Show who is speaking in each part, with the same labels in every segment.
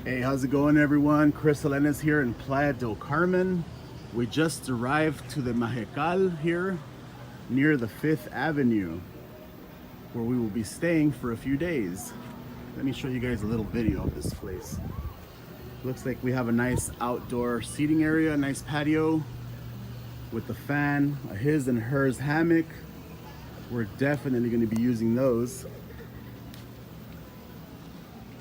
Speaker 1: Hey, how's it going, everyone? Chris Selenas here in Playa del Carmen. We just arrived to the Mahekal here near the 5th Avenue where we will be staying for a few days. Let me show you guys a little video of this place. Looks like we have a nice outdoor seating area, a nice patio with the fan, a his and hers hammock. We're definitely going to be using those.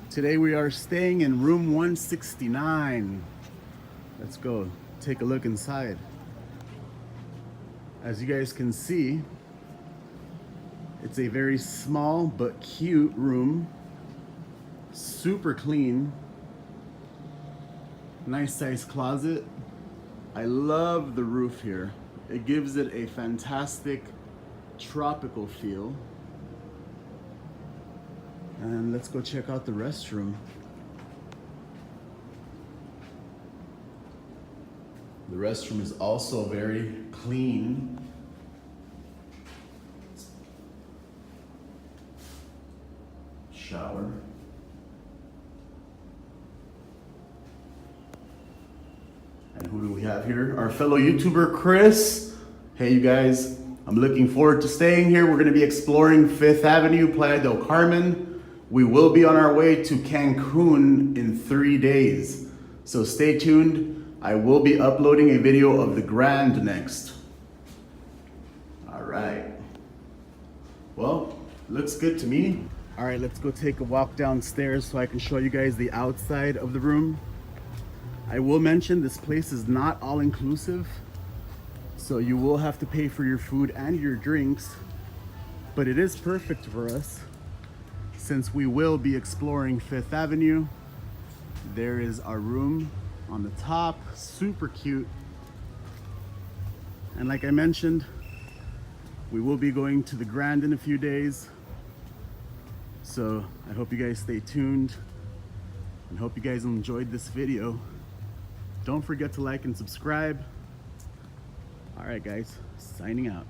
Speaker 1: Today we are staying in room 169. Let's go take a look inside. As you guys can see, it's a very small but cute room. Super clean. Nice size closet. I love the roof here. It gives it a fantastic tropical feel. And let's go check out the restroom. The restroom is also very clean. Shower. And who do we have here? Our fellow YouTuber, Chris. Hey, you guys. I'm looking forward to staying here. We're going to be exploring 5th Avenue, Playa del Carmen. We will be on our way to Cancun in 3 days. So stay tuned. I will be uploading a video of the Grand next. All right. Well, looks good to me. All right, let's go take a walk downstairs so I can show you guys the outside of the room. I will mention this place is not all inclusive. So you will have to pay for your food and your drinks, but it is perfect for us since we will be exploring 5th Avenue. There is our room on the top, super cute. And like I mentioned, we will be going to the Grand in a few days. So I hope you guys stay tuned and hope you guys enjoyed this video. Don't forget to like and subscribe. All right, guys, signing out.